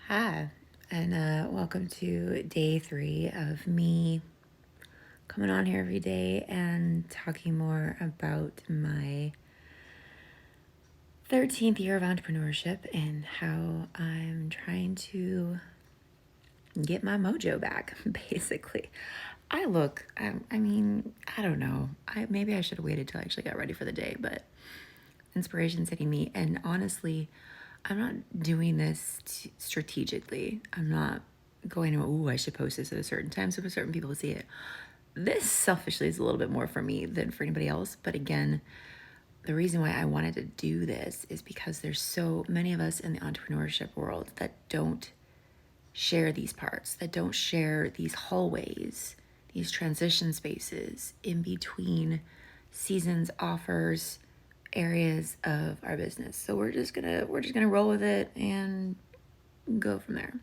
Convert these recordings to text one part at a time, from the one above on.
Hi, and welcome to day 3 of me coming on here every day and talking more about my 13th year of entrepreneurship and how I'm trying to get my mojo back, basically. I don't know. Maybe I should have waited till I actually got ready for the day, but inspiration's hitting me. And honestly, I'm not doing this strategically. I'm not going to, I should post this at a certain time so for certain people to see it. This selfishly is a little bit more for me than for anybody else. But again, the reason why I wanted to do this is because there's so many of us in the entrepreneurship world that don't share these parts, that don't share these hallways, these transition spaces in between seasons, offers, areas of our business. So we're just gonna roll with it and go from there.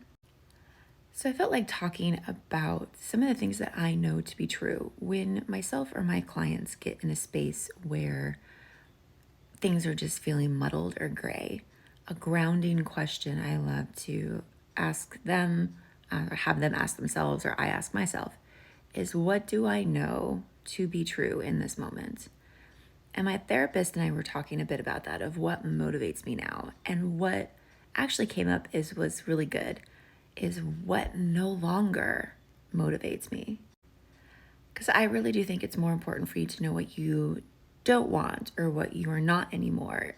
So I felt like talking about some of the things that I know to be true when myself or my clients get in a space where things are just feeling muddled or gray. A grounding question I love to ask them, or have them ask themselves, or I ask myself, is what do I know to be true in this moment? And my therapist and I were talking a bit about that, of what motivates me now. And what actually came up was really good, is what no longer motivates me. Because I really do think it's more important for you to know what you don't want or what you are not anymore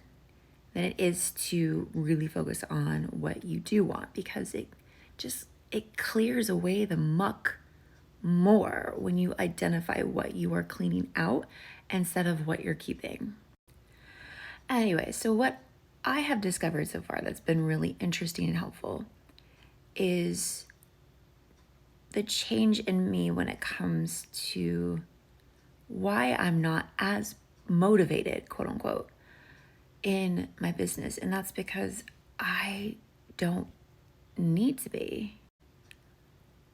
than it is to really focus on what you do want, because it clears away the muck more when you identify what you are cleaning out instead of what you're keeping. Anyway, so what I have discovered so far that's been really interesting and helpful is the change in me when it comes to why I'm not as motivated, quote unquote, in my business. And that's because I don't need to be.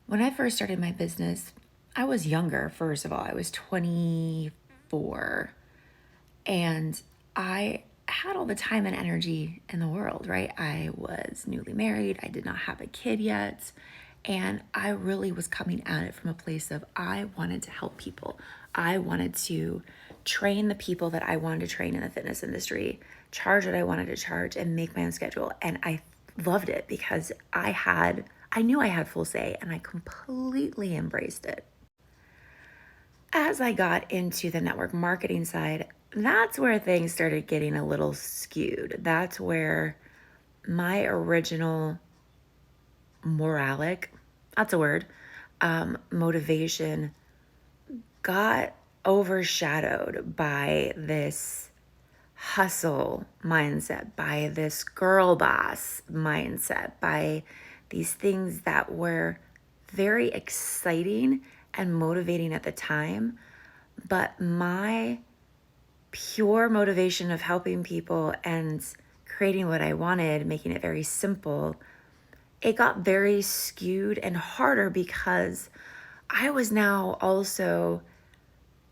When I first started my business, I was younger, first of all. I was 24 and I had all the time and energy in the world, right? I was newly married. I did not have a kid yet. And I really was coming at it from a place of I wanted to help people. I wanted to train the people that I wanted to train in the fitness industry, charge what I wanted to charge, and make my own schedule. And I loved it because I knew I had full say, and I completely embraced it. As I got into the network marketing side, that's where things started getting a little skewed. That's where my original moralic, that's a word, motivation got overshadowed by this hustle mindset, by this girl boss mindset, by these things that were very exciting and motivating at the time. But my pure motivation of helping people and creating what I wanted, making it very simple, it got very skewed and harder because I was now also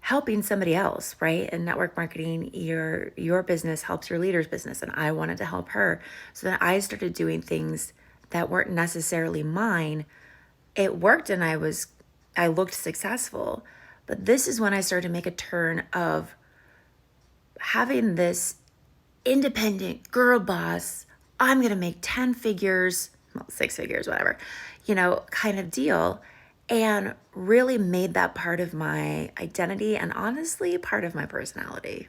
helping somebody else, right? In network marketing, your business helps your leader's business, and I wanted to help her. So then I started doing things that weren't necessarily mine. It worked and I looked successful. But this is when I started to make a turn of having this independent girl boss, I'm going to make 10 figures, well, 6 figures, whatever, kind of deal. And really made that part of my identity and honestly part of my personality.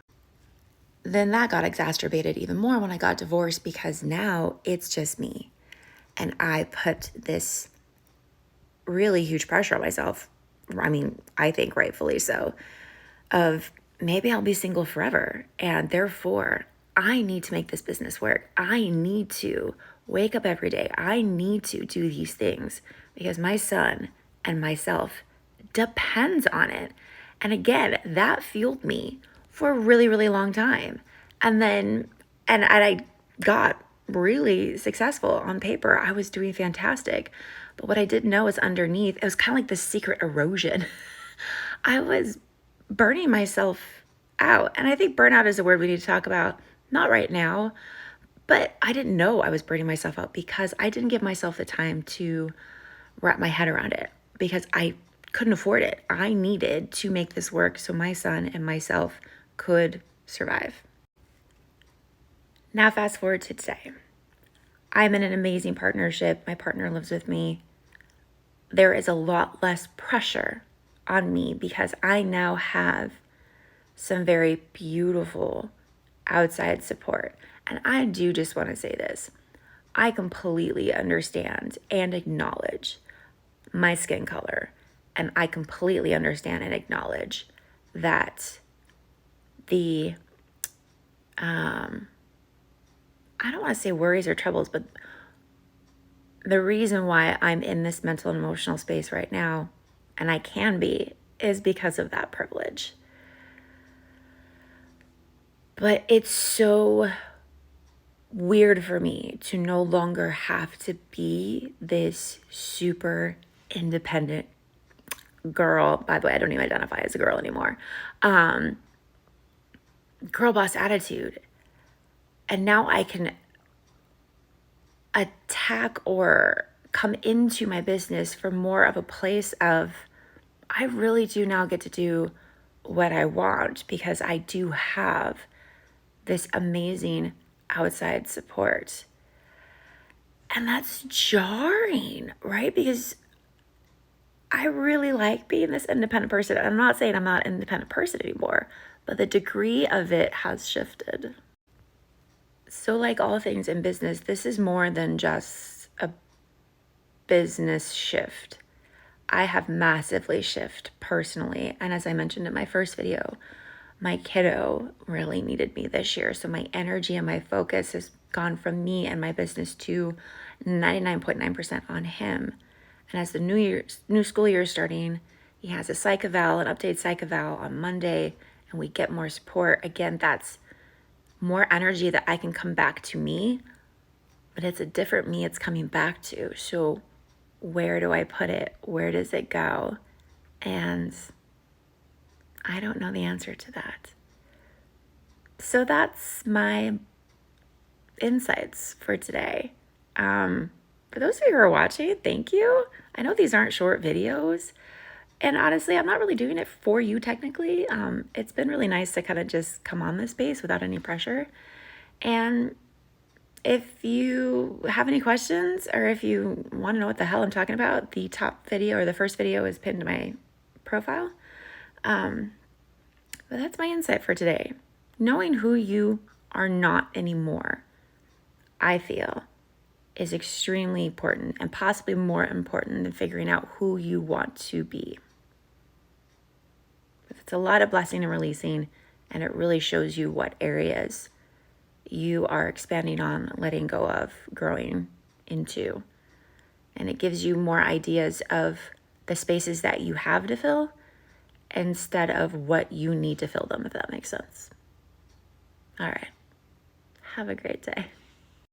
Then that got exacerbated even more when I got divorced, because now it's just me. And I put this really huge pressure on myself. I mean, I think rightfully so, of maybe I'll be single forever. And therefore, I need to make this business work. I need to wake up every day. I need to do these things because my son and myself depends on it. And again, that fueled me for a really, really long time. And I got really successful on paper. I was doing fantastic. But what I didn't know is underneath, it was kind of like the secret erosion. I was burning myself out. And I think burnout is a word we need to talk about, not right now, But I didn't know I was burning myself out because I didn't give myself the time to wrap my head around it because I couldn't afford it. I needed to make this work so my son and myself could survive. Now, fast forward to today. I'm in an amazing partnership. My partner lives with me. There is a lot less pressure on me because I now have some very beautiful outside support. And I do just want to say this. I completely understand and acknowledge my skin color. And I completely understand and acknowledge that the, I don't want to say worries or troubles, but the reason why I'm in this mental and emotional space right now, and I can be, is because of that privilege. But it's so weird for me to no longer have to be this super independent girl. By the way, I don't even identify as a girl anymore. Girl boss attitude. And now I can attack or come into my business from more of a place of, I really do now get to do what I want because I do have this amazing outside support. And that's jarring, right? Because I really like being this independent person. I'm not saying I'm not an independent person anymore, but the degree of it has shifted. So like all things in business, this is more than just a business shift. I have massively shifted personally. And as I mentioned in my first video, my kiddo really needed me this year. So my energy and my focus has gone from me and my business to 99.9% on him. And as the new school year is starting, he has a psych eval, an updated psych eval on Monday, and we get more support. Again, that's more energy that I can come back to me, but it's a different me it's coming back to. So where do I put it? Where does it go? And I don't know the answer to that. So that's my insights for today. For those of you who are watching, thank you. I know these aren't short videos. And honestly, I'm not really doing it for you technically. It's been really nice to kind of just come on this space without any pressure. And if you have any questions or if you want to know what the hell I'm talking about, the top video or the first video is pinned to my profile. But that's my insight for today. Knowing who you are not anymore, I feel, is extremely important and possibly more important than figuring out who you want to be. It's a lot of blessing and releasing, and it really shows you what areas you are expanding on, letting go of, growing into. And it gives you more ideas of the spaces that you have to fill instead of what you need to fill them, if that makes sense. All right. Have a great day.